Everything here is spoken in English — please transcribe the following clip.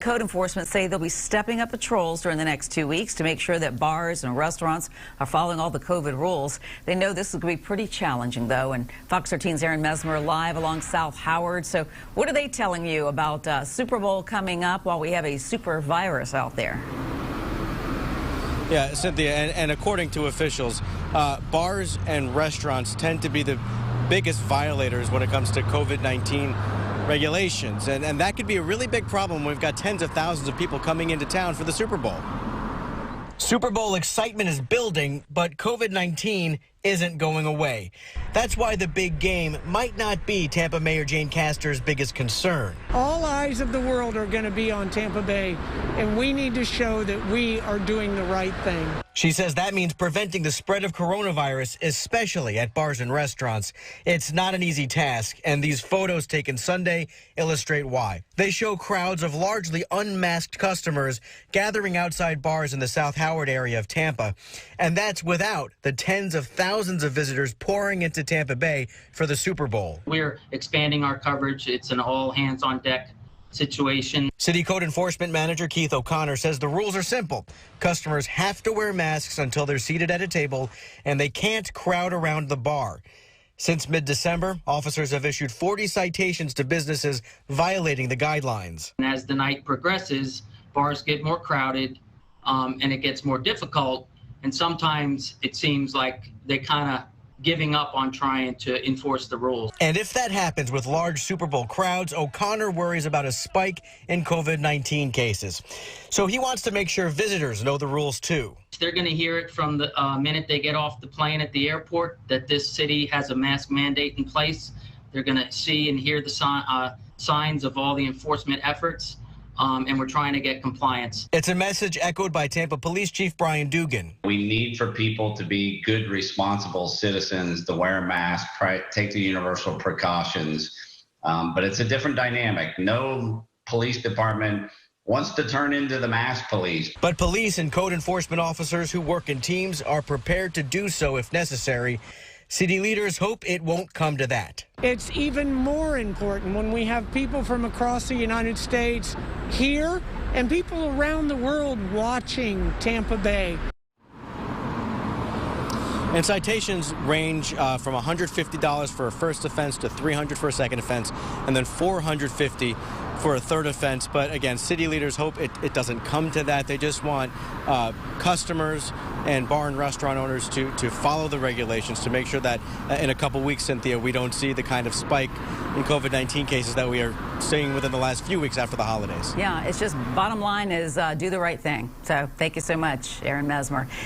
Code enforcement say they'll be stepping up patrols during the next 2 weeks to make sure that bars and restaurants are following all the COVID rules. They know this is going to be pretty challenging, though. And Fox 13's Aaron Mesmer live along South Howard. So what are they telling you about Super Bowl coming up while we have a super virus out there? Yeah, Cynthia, and according to officials, bars and restaurants tend to be the biggest violators when it comes to COVID-19 regulations. And that could be a really big problem when we've got tens of thousands of people coming into town for the Super Bowl. Super Bowl excitement is building, but COVID-19 isn't going away. That's why the big game might not be Tampa Mayor Jane Castor's biggest concern. All eyes of the world are going to be on Tampa Bay, and we need to show that we are doing the right thing. She says that means preventing the spread of coronavirus, especially at bars and restaurants. It's not an easy task, and these photos taken Sunday illustrate why. They show crowds of largely unmasked customers gathering outside bars in the South Howard area of Tampa, and that's without the tens of thousands of visitors pouring into Tampa Bay for the Super Bowl. We're expanding our coverage. It's an all hands on deck situation. City Code Enforcement Manager Keith O'Connor says the rules are simple. Customers have to wear masks until they're seated at a table, and they can't crowd around the bar. Since mid-December, officers have issued 40 citations to businesses violating the guidelines. And as the night progresses, bars get more crowded, and it gets more difficult. And sometimes it seems like they kind of giving up on trying to enforce the rules. And if that happens with large Super Bowl crowds, O'Connor worries about a spike in COVID-19 cases. So he wants to make sure visitors know the rules, too. They're going to hear it from the minute they get off the plane at the airport that this city has a mask mandate in place. They're going to see and hear the signs of all the enforcement efforts. And we're trying to get compliance. It's a message echoed by Tampa Police Chief Brian Dugan. We need for people to be good, responsible citizens, to wear a mask, take the universal precautions. But it's a different dynamic. No police department wants to turn into the mask police. But police and code enforcement officers who work in teams are prepared to do so if necessary. City leaders hope it won't come to that. It's even more important when we have people from across the United States here and people around the world watching Tampa Bay. And citations range from $150 for a first offense to $300 for a second offense, and then $450 for a third offense. But again, city leaders hope it doesn't come to that. They just want customers and bar and restaurant owners to follow the regulations to make sure that in a couple weeks, Cynthia, we don't see the kind of spike in COVID-19 cases that we are seeing within the last few weeks after the holidays. Yeah, it's just bottom line is do the right thing. So thank you so much, Aaron Mesmer.